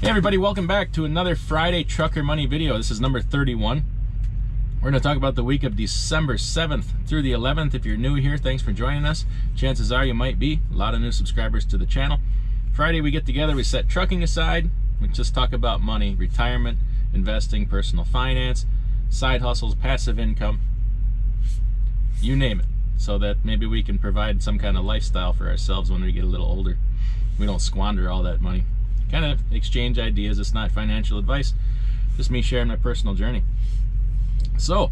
Hey everybody, welcome back to another Friday Trucker Money video. This is number 31. We're going to talk about the week of December 7th through the 11th. If you're new here, thanks for joining us. Chances are you might be. A lot of new subscribers to the channel. Friday we get together, we set trucking aside. We just talk about money, retirement, investing, personal finance, side hustles, passive income, you name it. So that maybe we can provide some kind of lifestyle for ourselves when we get a little older. We don't squander all that money. Kind of exchange ideas. It's not financial advice, just me sharing my personal journey. So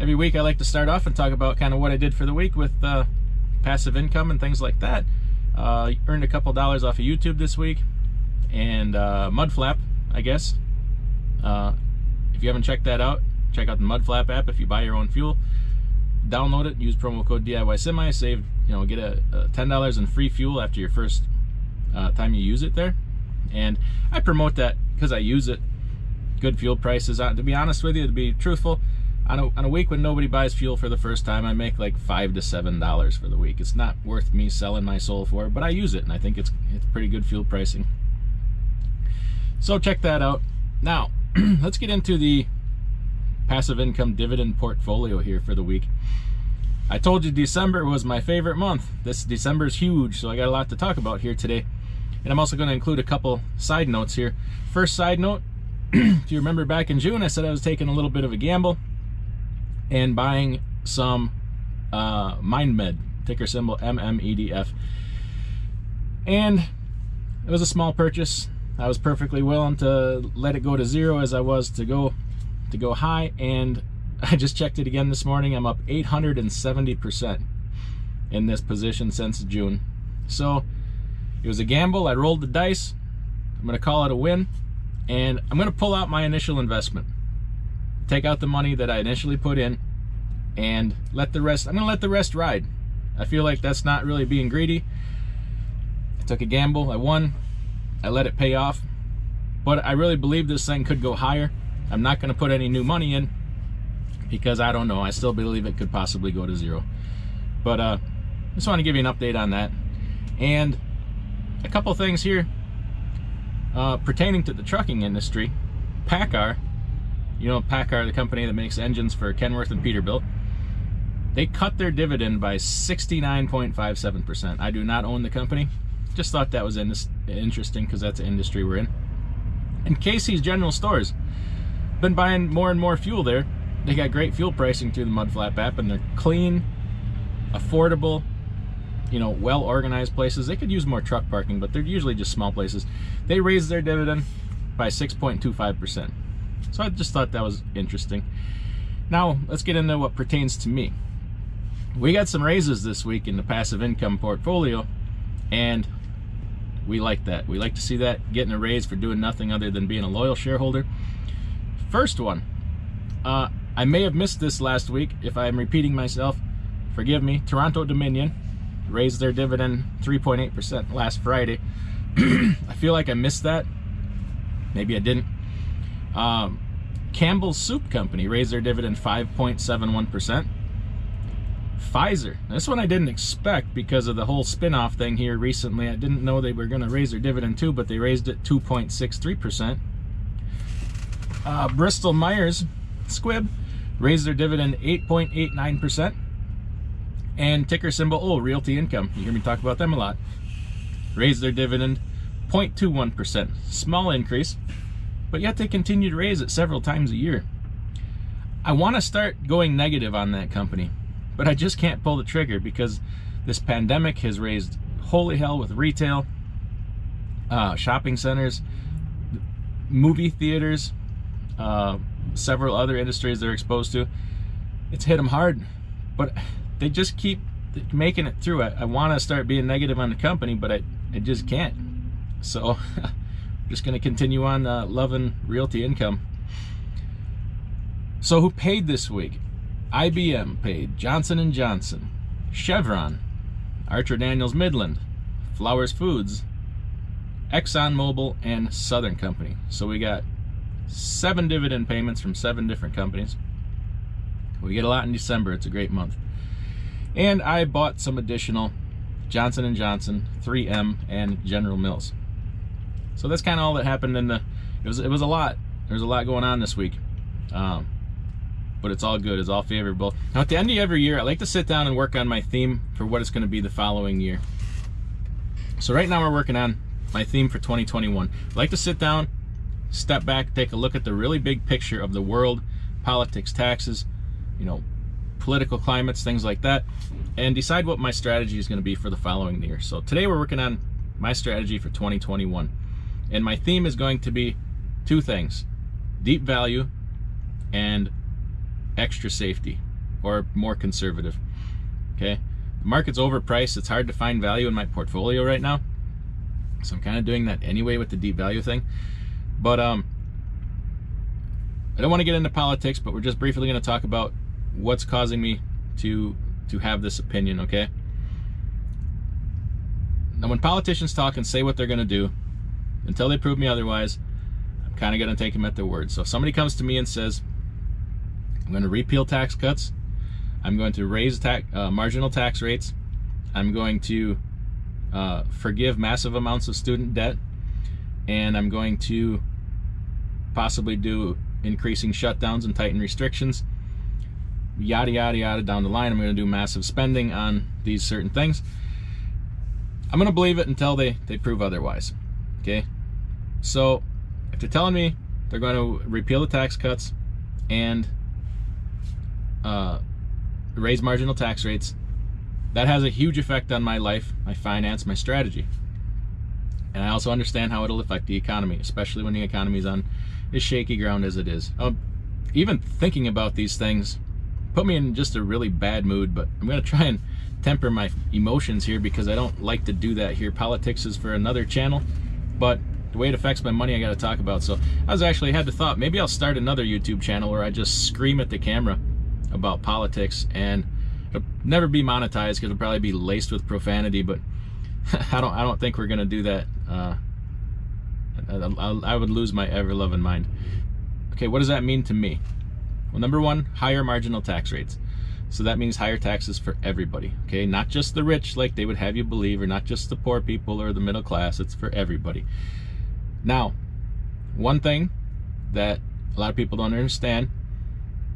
every week I like to start off and talk about kind of what I did for the week with passive income and things like that. Earned a couple dollars off of YouTube this week, and MUDFLAP, I guess. If you haven't checked that out, check out the MUDFLAP app. If you buy your own fuel, download it, use promo code DIY Semi, save, get a $10 in free fuel after your first time you use it there. And I promote that because I use it. Good fuel prices. To be honest with you, to be truthful, on a week when nobody buys fuel for the first time, I make like $5 to $7 for the week. It's not worth me selling my soul for it, but I use it, and I think it's pretty good fuel pricing. So check that out. Now, let's get into the passive income dividend portfolio here for the week. I told you December was my favorite month. This December is huge, so I got a lot to talk about here today. And I'm also going to include a couple side notes here. First side note, if you remember back in June, I said I was taking a little bit of a gamble and buying some MindMed, ticker symbol MMEDF. And it was a small purchase. I was perfectly willing to let it go to zero as I was to go high, and I just checked it again this morning. I'm up 870% in this position since June. So it was a gamble. I rolled the dice. I'm going to call it a win, and I'm going to pull out my initial investment, take out the money that I initially put in, and I'm going to let the rest ride. I feel like that's not really being greedy. I took a gamble. I won. I let it pay off, but I really believe this thing could go higher. I'm not going to put any new money in because I don't know. I still believe it could possibly go to zero. But I just want to give you an update on that. And a couple things here pertaining to the trucking industry. PACCAR, PACCAR, the company that makes engines for Kenworth and Peterbilt, they cut their dividend by 69.57%. I do not own the company. Just thought that was interesting because that's the industry we're in. And Casey's General Stores, been buying more and more fuel there. They got great fuel pricing through the MUDFLAP app, and they're clean, affordable, well-organized places. They could use more truck parking, but they're usually just small places. They raised their dividend by 6.25%. So I just thought that was interesting. Now, let's get into what pertains to me. We got some raises this week in the passive income portfolio, and we like that. We like to see that, getting a raise for doing nothing other than being a loyal shareholder. First one, I may have missed this last week. If I'm repeating myself, forgive me. Toronto Dominion raised their dividend 3.8% last Friday. I feel like I missed that. Maybe I didn't. Campbell's Soup Company raised their dividend 5.71%. Pfizer, this one I didn't expect because of the whole spin-off thing here recently. I didn't know they were going to raise their dividend too, but they raised it 2.63%. Bristol Myers Squibb raised their dividend 8.89%. And ticker symbol Realty Income, you hear me talk about them a lot, raised their dividend 0.21%. Small increase, but yet they continue to raise it several times a year. I want to start going negative on that company, but I just can't pull the trigger because this pandemic has raised holy hell with retail, shopping centers, movie theaters, several other industries they're exposed to. It's hit them hard, but they just keep making it through. I want to start being negative on the company, but I just can't. So I'm just going to continue on loving Realty Income. So who paid this week? IBM paid, Johnson & Johnson, Chevron, Archer Daniels Midland, Flowers Foods, ExxonMobil, and Southern Company. So we got 7 dividend payments from 7 different companies. We get a lot in December. It's a great month. And I bought some additional Johnson & Johnson, 3M, and General Mills. So that's kind of all that happened in the, it was a lot. There's a lot going on this week. But it's all good, it's all favorable. Now at the end of every year, I like to sit down and work on my theme for what it's gonna be the following year. So right now we're working on my theme for 2021. I like to sit down, step back, take a look at the really big picture of the world, politics, taxes, you know, political climates, things like that, and decide what my strategy is gonna be for the following year. So today we're working on my strategy for 2021. And my theme is going to be two things: deep value and extra safety, or more conservative. Okay, the market's overpriced. It's hard to find value in my portfolio right now, so I'm kind of doing that anyway with the deep value thing. But I don't want to get into politics, but we're just briefly going to talk about what's causing me to have this opinion. Okay, now when politicians talk and say what they're going to do, until they prove me otherwise, I'm kind of going to take them at their word. So if somebody comes to me and says, I'm going to repeal tax cuts, I'm going to raise marginal tax rates, I'm going to forgive massive amounts of student debt, and I'm going to possibly do increasing shutdowns and tighten restrictions, yada yada yada down the line, I'm going to do massive spending on these certain things, I'm going to believe it until they prove otherwise. Okay, so if they're telling me they're going to repeal the tax cuts and raise marginal tax rates, that has a huge effect on my life, my finance, my strategy. And I also understand how it'll affect the economy, especially when the economy is on as shaky ground as it is. Even thinking about these things put me in just a really bad mood, but I'm going to try and temper my emotions here because I don't like to do that here. Politics is for another channel, but the way it affects my money I got to talk about. So I had the thought, maybe I'll start another YouTube channel where I just scream at the camera about politics, and it'll never be monetized because it'll probably be laced with profanity, but I don't think we're gonna do that. I would lose my ever-loving mind. Okay, what does that mean to me? Well, number one, higher marginal tax rates. So that means higher taxes for everybody, okay? Not just the rich like they would have you believe, or not just the poor people or the middle class, it's for everybody. Now, one thing that a lot of people don't understand,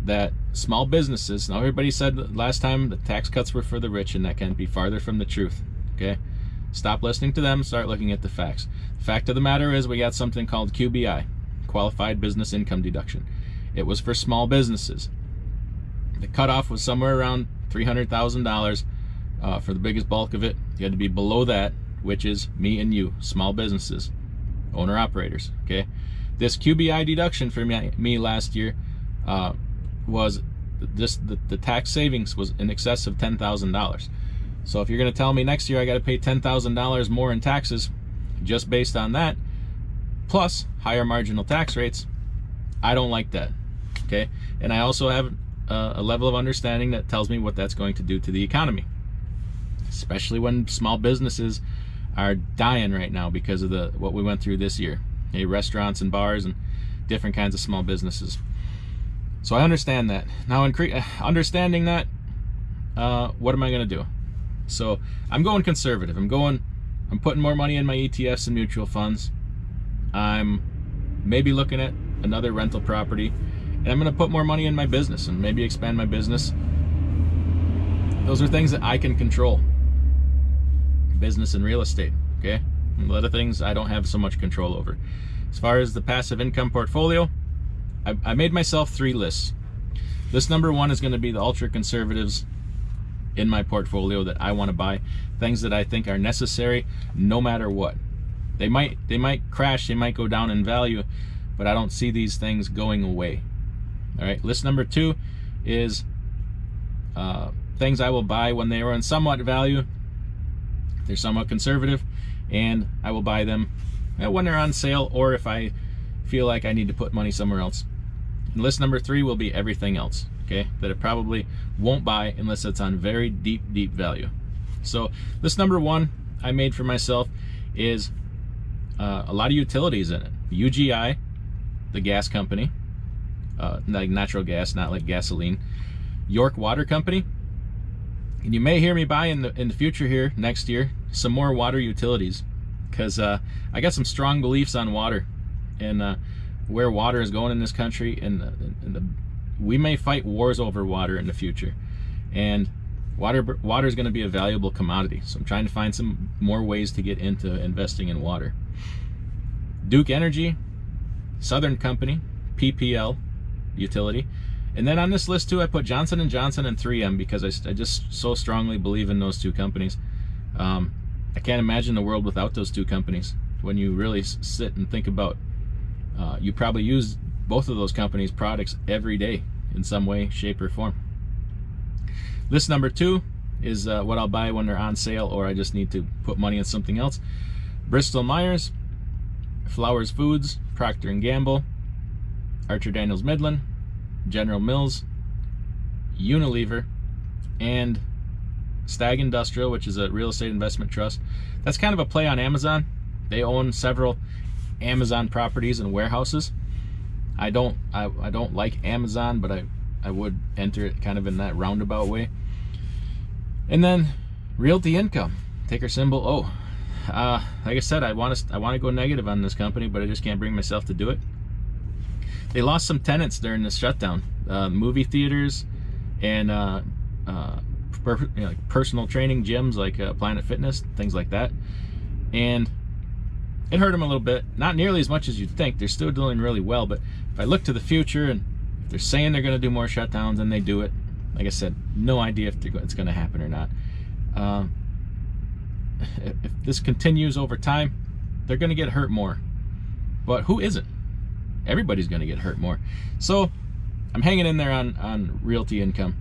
that small businesses, now everybody said last time the tax cuts were for the rich, and that can't be farther from the truth. Okay, stop listening to them, start looking at the facts. The fact of the matter is we got something called QBI, Qualified Business Income Deduction. It was for small businesses. The cutoff was somewhere around $300,000 for the biggest bulk of it. You had to be below that, which is me and you, small businesses, owner operators. Okay, this QBI deduction for me last year was just the tax savings was in excess of $10,000. So if you're going to tell me next year I got to pay $10,000 more in taxes just based on that, plus higher marginal tax rates, I don't like that. Okay, and I also have a level of understanding that tells me what that's going to do to the economy, especially when small businesses are dying right now because of what we went through this year. Okay, restaurants and bars and different kinds of small businesses. So I understand that. Now, understanding that, what am I going to do? So I'm going conservative. I'm putting more money in my ETFs and mutual funds. I'm maybe looking at another rental property, and I'm going to put more money in my business and maybe expand my business. Those are things that I can control. Business and real estate, okay? And a lot of things I don't have so much control over. As far as the passive income portfolio, I made myself 3 lists. List number 1 is going to be the ultra conservatives in my portfolio that I want to buy, things that I think are necessary no matter what. They might crash, they might go down in value, but I don't see these things going away. All right, list number 2 is things I will buy when they are in somewhat value. They're somewhat conservative, and I will buy them when they're on sale, or if I feel like I need to put money somewhere else. And list number 3 will be everything else, okay, that I probably won't buy unless it's on very deep value. So list number 1 I made for myself is a lot of utilities in it. UGI, the gas company, like natural gas, not like gasoline. York Water Company, and you may hear me buy in the future here next year some more water utilities, because I got some strong beliefs on water and where water is going in this country, and we may fight wars over water in the future, and water is going to be a valuable commodity. So I'm trying to find some more ways to get into investing in water. Duke Energy, Southern Company, PPL utility, and then on this list too I put Johnson & Johnson and 3M because I just so strongly believe in those two companies. I can't imagine the world without those two companies. When you really sit and think about, you probably use both of those companies' products every day in some way, shape, or form. List number 2 is what I'll buy when they're on sale or I just need to put money in something else. Bristol Myers, Flowers Foods, Procter & Gamble, Archer Daniels Midland, General Mills, Unilever, and Stag Industrial, which is a real estate investment trust. That's kind of a play on Amazon. They own several Amazon properties and warehouses. I don't like Amazon, but I would enter it kind of in that roundabout way. And then Realty Income, ticker symbol O. Like I said, I want to go negative on this company, but I just can't bring myself to do it. They lost some tenants during this shutdown, movie theaters and personal training gyms like Planet Fitness, things like that, and it hurt them a little bit. Not nearly as much as you'd think. They're still doing really well, but if I look to the future and if they're saying they're going to do more shutdowns and they do it, like I said, no idea if it's going to happen or not. If this continues over time, they're going to get hurt more. But who isn't? Everybody's going to get hurt more. So I'm hanging in there on Realty Income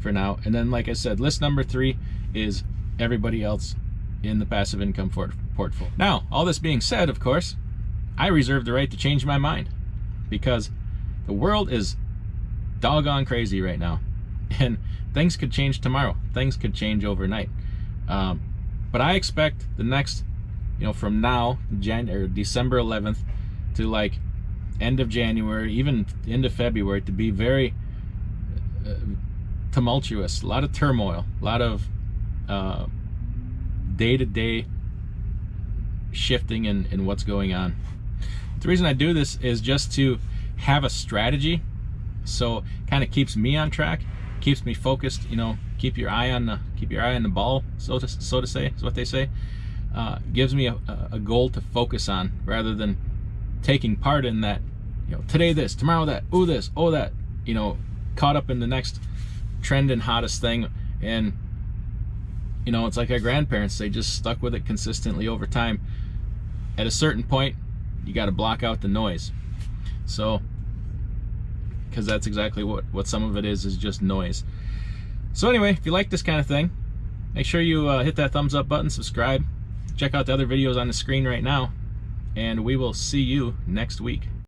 for now. And then, like I said, list number 3 is everybody else in the passive income portfolio. Now, all this being said, of course, I reserve the right to change my mind because the world is doggone crazy right now, and things could change tomorrow. Things could change overnight. But I expect the next, from now, December 11th to like end of January, even into February, to be very tumultuous. A lot of turmoil, a lot of day-to-day shifting in what's going on. The reason I do this is just to have a strategy, so it kind of keeps me on track, keeps me focused. Keep your eye on the ball, so to say, is what they say. Gives me a goal to focus on rather than taking part in that. Today this, tomorrow that, oh this, oh that. Caught up in the next trend and hottest thing, and it's like our grandparents. They just stuck with it consistently over time. At a certain point, you got to block out the noise. So, because that's exactly what some of it is just noise. So anyway, if you like this kind of thing, make sure you hit that thumbs up button, subscribe, check out the other videos on the screen right now, and we will see you next week.